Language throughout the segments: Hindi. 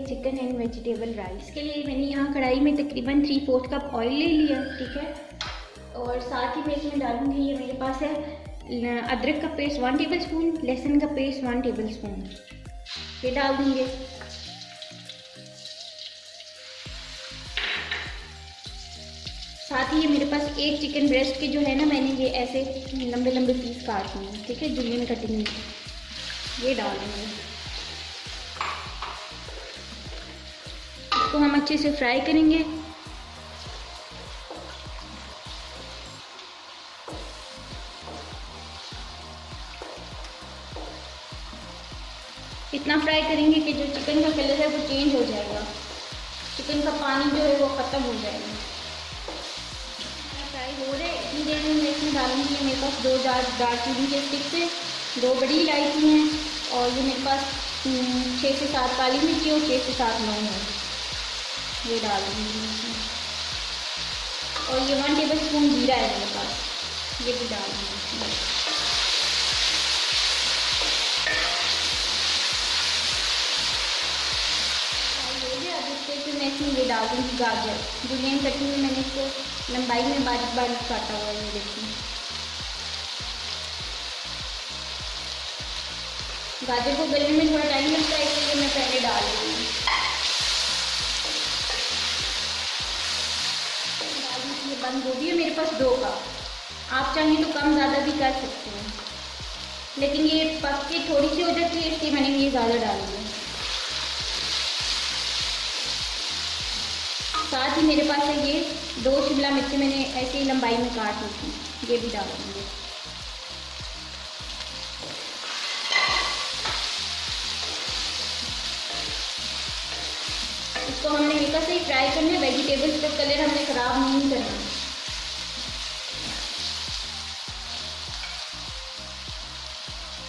Chicken and vegetable rice. के लिए मैंने यहाँ कढ़ाई में तकरीबन 3/4 कप ऑयल ले लिया, ठीक है। और साथ ही मैं इसमें डालूँगी, ये मेरे पास है अदरक का पेस्ट 1 टेबलस्पून, लहसुन का पेस्ट 1 टेबलस्पून, ये डाल देंगे। साथ ही ये मेरे पास एक चिकन ब्रेस्ट के जो है ना, मैंने ये ऐसे लंबे लंबे पीस काट लिए, ठीक है, जुलियन कटिंग में, ये डाल देंगे। इसको हम अच्छे से फ्राई करेंगे। इतना फ्राई करेंगे कि जो चिकन का कलर है वो चेंज हो जाएगा, चिकन का पानी जो है वो ख़त्म हो जाएगा। फ्राई हो रहे इतनी देर में मैं इसमें डालूंगी, मेरे पास 2 दालचीनी के स्टिक्स हैं, 2 बड़ी इलायची हैं, और ये मेरे पास 6 से 7 काली मिर्ची और 6 से 7 लौंग है, ये डाल दूँगी। और ये 1 टेबलस्पून जीरा है मेरे पास, ये भी डाल दूँगी। मैं इसमें ये डाल दूँगी गाजर, जुलियन कटिंग में मैंने इसको लंबाई में बारीक बारीक काटा हुआ है, ये देखिए। गाजर को गलने में थोड़ा टाइम लगता है, इसलिए मैं पहले डाल दूँगी। ये बंद गोभी है मेरे पास 2 का, आप चाहें तो कम ज़्यादा भी कर सकते हैं, लेकिन ये पक के थोड़ी सी हो जाती है इसलिए मैंने ये ज़्यादा डाल दिया। साथ ही मेरे पास है ये 2 शिमला मिर्ची, मैंने ऐसे ही लंबाई में काट ली थी, ये भी डाल देंगे। इसको हमने हल्का से ही फ्राई करना है, वेजिटेबल्स का कलर हमने ख़राब नहीं करना।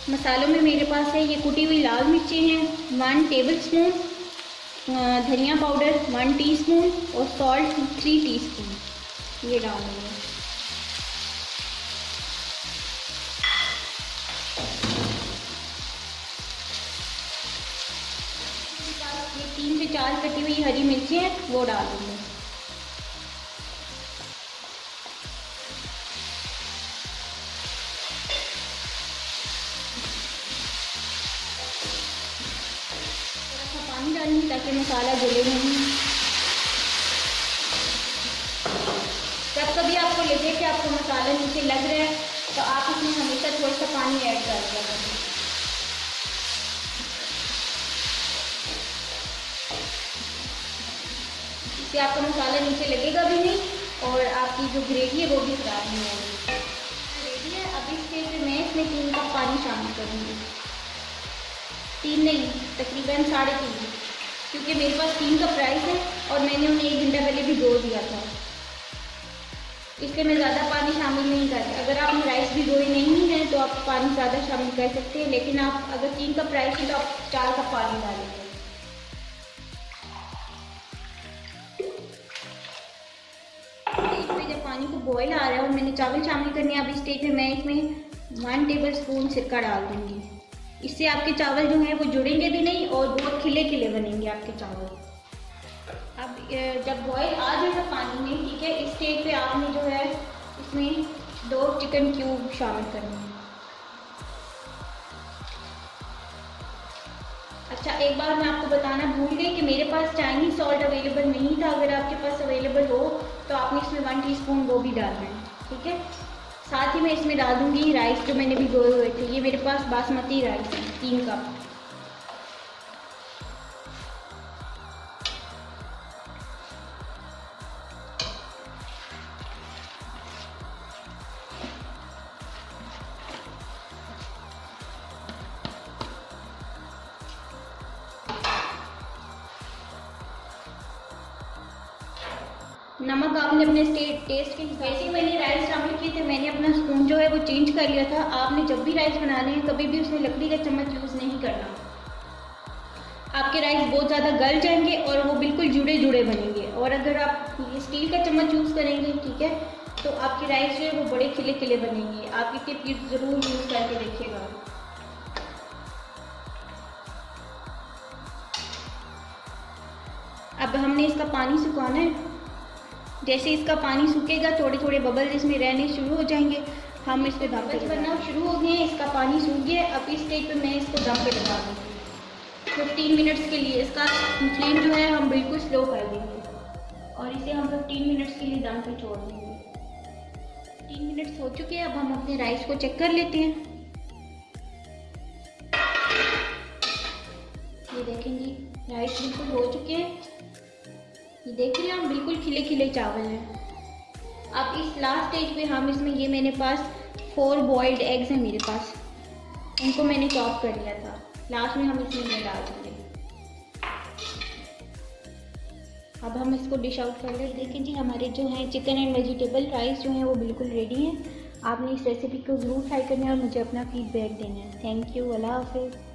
मसालों में मेरे पास है ये कुटी हुई लाल मिर्ची हैं 1 टेबलस्पून, धनिया पाउडर 1 टीस्पून और सॉल्ट 3 टीस्पून, ये डालेंगे। ये 3 से 4 कटी हुई हरी मिर्ची हैं, वो डाल देंगे। पानी डालेंगे ताकि मसाला जले नहीं। जब कभी आपको लगे कि आपको मसाला नीचे लग रहा है तो आप इसमें हमेशा थोड़ा सा पानी ऐड कर दिया करें। इससे आपका मसाला नीचे लगेगा भी नहीं और आपकी जो ग्रेवी है वो भी खराब नहीं होगी। रेडी है। अब इस स्टेज पे मैं इसमें 3 कप पानी शामिल करूँगी, 3 नहीं तकरीबन 3.5, क्योंकि मेरे पास 3 कप राइस है और मैंने उन्हें 1 घंटा पहले भिगो दिया था, इसलिए मैं ज़्यादा पानी शामिल नहीं करती। अगर आपने राइस भिगोई नहीं है तो आप पानी ज़्यादा शामिल कर सकते हैं, लेकिन आप अगर 3 कप राइस है तो आप 4 कप पानी डालेंगे। इसमें जब पानी को बॉयल आ रहा है और मैंने चावल शामिल करने हैं, अब इस स्टेज में मैं इसमें 1 टेबलस्पून सिरका डाल दूँगी। इससे आपके चावल जो हैं वो जुड़ेंगे भी नहीं और बहुत खिले खिले बनेंगे आपके चावल। अब जब बॉयल आ जाएगा पानी में, ठीक है, इस स्टेज पे आपने जो है इसमें 2 चिकन क्यूब शामिल करने हैं। अच्छा, एक बार मैं आपको बताना भूल गई कि मेरे पास चाइनीज सॉल्ट अवेलेबल नहीं था। अगर आपके पास अवेलेबल हो तो आपने इसमें 1 टीस्पून वो भी डालना है, ठीक है। साथ ही मैं इसमें डाल दूँगी राइस जो मैंने भिगोए हुए थे। ये मेरे पास बासमती राइस है 3 कप। नमक आपने अपने टेस्ट के हिसाब से। मैंने राइस शामिल किए थे, मैंने अपना स्पून जो है वो चेंज कर लिया था। आपने जब भी राइस बनाने हैं कभी भी उसमें लकड़ी का चम्मच यूज़ नहीं करना। आपके राइस बहुत ज़्यादा गल जाएंगे और वो बिल्कुल जुड़े जुड़े बनेंगे। और अगर आप ये स्टील का चम्मच यूज़ करेंगे, ठीक है, तो आपके राइस जो है वो बड़े खिले खिले बनेंगे। आप ये टिप ज़रूर यूज़ करके देखिएगा। अब हमने इसका पानी सुखाना है। जैसे इसका पानी सूखेगा थोड़े थोड़े बबल इसमें रहने शुरू हो जाएंगे, हम इस पर दम पे बनना शुरू हो गए हैं। इसका पानी सूख गया। अब इस स्टेज पे मैं इसको दम पे लगा दूँगी 15 मिनट्स के लिए। इसका फ्लेम जो है हम बिल्कुल स्लो कर देंगे और इसे हम 15 मिनट्स के लिए दम पे छोड़ देंगे। 15 मिनट्स हो चुके हैं। अब हम अपने राइस को चेक कर लेते हैं। ये देखें जी, राइस बिल्कुल हो चुके हैं। ये देख रहे हैं हम, बिल्कुल खिले खिले चावल हैं। अब इस लास्ट स्टेज पे हम इसमें, ये मेरे पास 4 बॉइल्ड एग्स हैं मेरे पास, इनको मैंने चॉप कर लिया था। लास्ट में हम इसमें डाल देंगे। अब हम इसको डिश आउट कर लें। देखें जी, हमारे जो हैं चिकन एंड वेजिटेबल राइस जो हैं वो बिल्कुल रेडी हैं। आपने इस रेसिपी को ज़रूर ट्राई करना है और मुझे अपना फीडबैक देना है। Thank you. अल्लाह हाफ़िज़।